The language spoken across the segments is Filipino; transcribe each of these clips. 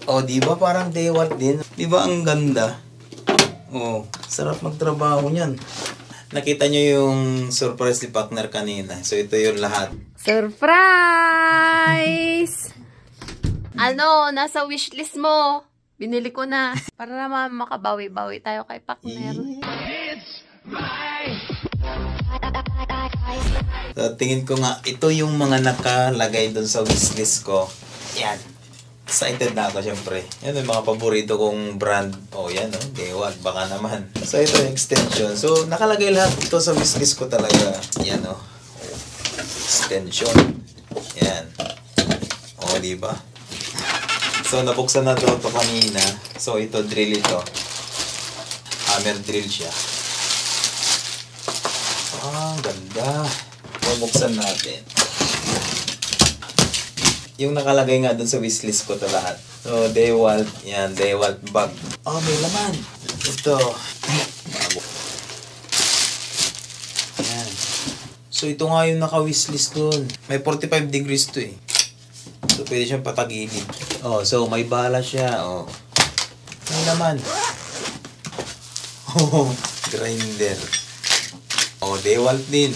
Oh, di ba parang DeWalt din? Di ba ang ganda? Oh, sarap magtrabaho niyan. Nakita nyo yung surprise ni partner kanina. So, ito yung lahat. Surprise! Ano, nasa wishlist mo. Binili ko na. Para naman makabawi-bawi tayo kay partner. So, tingin ko nga, ito yung mga nakalagay dun sa wishlist ko. Yan. Excited na ako, syempre. Yan yung mga paborito kong brand. Oh, yan, oh. DeWalt, baka naman. So, ito yung extension. So, nakalagay lahat ito sa wishlist ko talaga. Yan, oh. Extension. Yan. Oh, diba? So, nabuksan na ito kanina. So, ito, drill ito. Hammer drill siya. Ah, ganda. Bubuksan natin. Yung nakalagay nga dun sa wishlist ko to lahat. So, DeWalt. Yan, DeWalt bag. Oh, may laman. Ito. Yan. So, ito nga yung naka-wishlist dun. May 45 degrees to eh. So, pwede siyang patagilid. Oh, so, may bala siya. Oh. May laman. Oh, grinder. Oh, DeWalt din.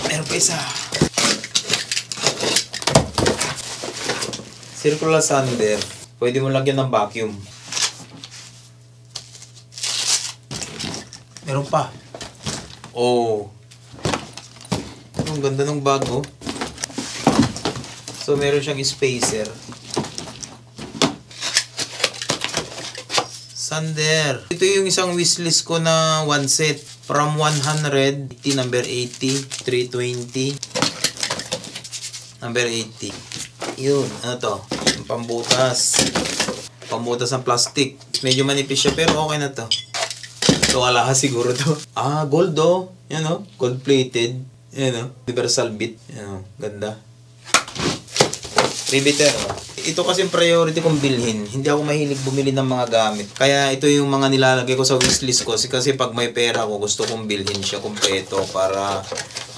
Meron pa isa. Circular sander. Pwede mo lagyan ng vacuum. Meron pa. Oh. Ang ganda ng bag, oh. So, meron siyang spacer. Sander. Ito yung isang wishlist ko na one set. From 100, number 80, 320, number 80. Yun, ano to? Pambutas. Pambutas ng plastic. Medyo manipis siya pero okay na to. So, alahas siguro to. Ah, gold oh. Yan oh, gold plated. Yan oh, universal bit. Yan oh, ganda. Riveter oh. Ito kasi priority kong bilhin. Hindi ako mahilig bumili ng mga gamit. Kaya ito yung mga nilalagay ko sa wishlist ko. Kasi pag may pera ko, gusto kong bilhin siya kumpleto para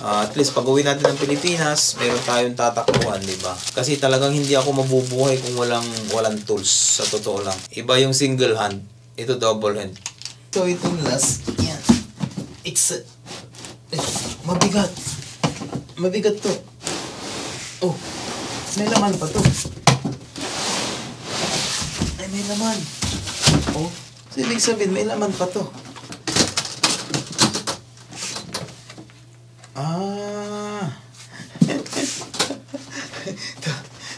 at least pag uwi natin ng Pilipinas, meron tayong tatakbuhan, di ba? Kasi talagang hindi ako mabubuhay kung walang tools. Sa totoo lang. Iba yung single hand. Ito double hand. So itong last, yan. Mabigat. Mabigat to. Oh, may laman pa to. May laman. Oh, so ibig sabihin, may laman pa to. Ah.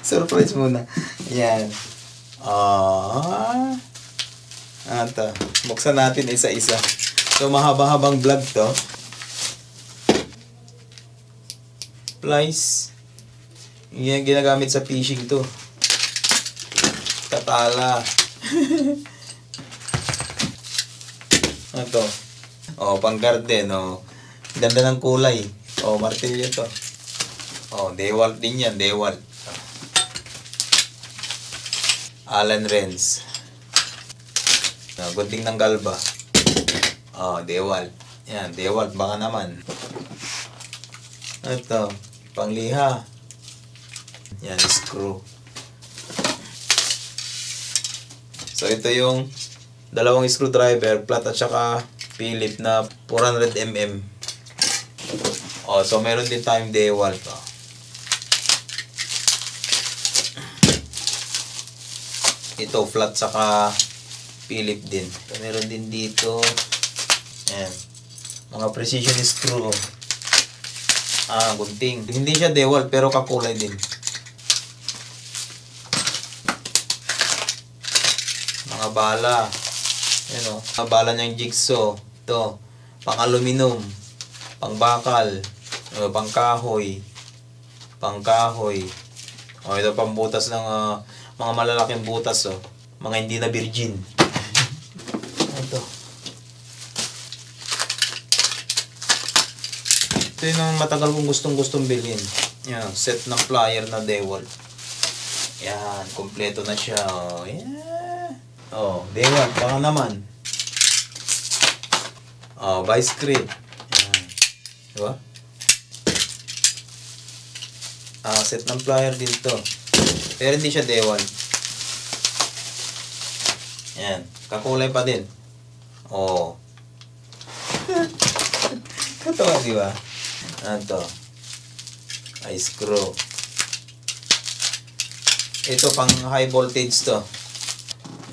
Surprise muna. Yan. Ah. Ito. Buksan natin isa-isa. So, mahaba-habang vlog to. Plies. Yan ginagamit sa fishing to. Katala. Ito. Oh, pang garden, oh. Ganda ng kulay. Oh, martilyo to. Oh, DeWalt din yan, DeWalt. Allen wrench. Oh, gunting ng galba. Oh, DeWalt. Yan, DeWalt baka naman. Ito, pangliha. Yan, screw. So, ito yung dalawang screwdriver, flat at saka Philip na 400mm. Oh, so meron din tayong DeWalt. Oh. Ito, flat saka Philip din. So, meron din dito. Ayan. Mga precision screw. Ah, gunting. Hindi siya DeWalt pero kakulay din. Mga bala. Ayan o. Mga bala niyang jigsaw. Ito. Pang aluminum. Pang bakal. Pang kahoy. Pang kahoy. O, ito pang butas ng mga malalaking butas. O. Mga hindi na virgin. Ito. Ito yung matagal kong gustong bilhin. Yan. Set ng plier na DeWalt. Yan. Kompleto na siya. O. Yan. Oh, DeWalt, baka naman. Oh, vice grip. Ayan. Diba? Set ng plier din to. Pero hindi siya DeWalt. Yan. Kakulay pa din. Oh. Katawa, di ba? Ano to? Ay, screw. Ito, pang high voltage to.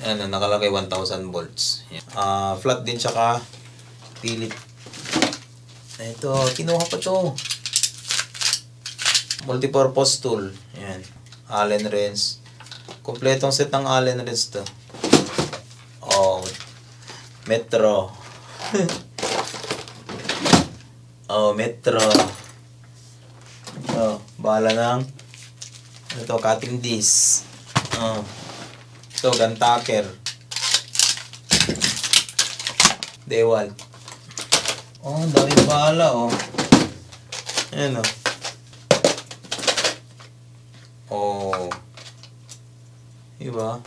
Yan, nakalagay 1000 volts. Yan. Flat din, tsaka pilit. Ito, kinuha pa to. Multipurpose tool. Yan. Allen wrench. Kompletong set ng Allen wrench to. Oh. Metro. Oh, Metro. Oh, bala ng ito, cutting disc. Oh. Ito, gun tacker. Dewalt. Oh, dami bala, oh. Ayan, oh. Oh. Diba?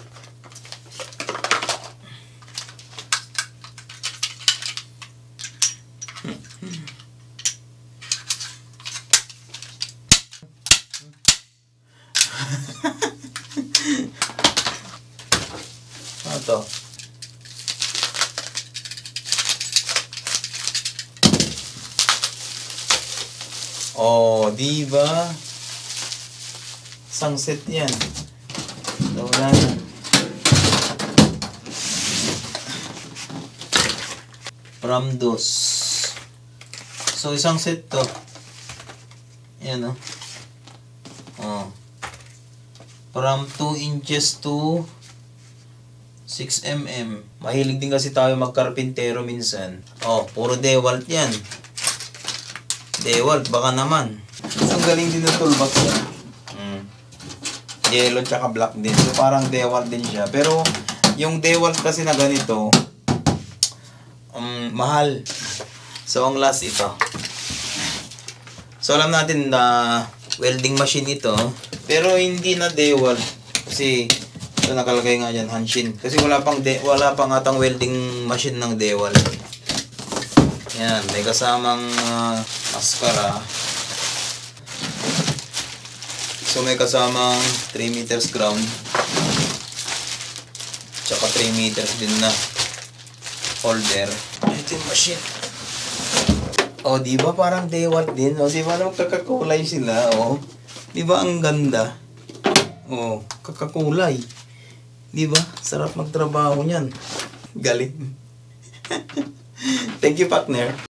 Ano to? Oh, di ba? Isang set yan. So, wala na. Ramdos. So, isang set to. Yan, oh. Oh. From 2 inches to 6 mm. Mahilig din kasi tayo magkarpintero minsan. Oh, puro Dewalt yan. Dewalt, baka naman. Ang galing din ng toolbox niya. Yellow tsaka black din. So, parang Dewalt din siya. Pero, yung Dewalt kasi na ganito, mahal. So, ang last ito. So, alam natin na welding machine ito. Pero, hindi na Dewalt. Kasi, ito nakalagay nga dyan, Hanshin. Kasi wala pang atang welding machine ng Dewalt. Yan, may kasamang maskara. So, may kasamang 3 meters ground. Tsaka 3 meters din na holder. Ito yung machine. O, di ba parang Dewalt din? O, di ba naman kakakulay sila? O, di ba ang ganda? O, kakakulay. Di ba? Sarap magtrabaho niyan. Galing. Thank you, partner.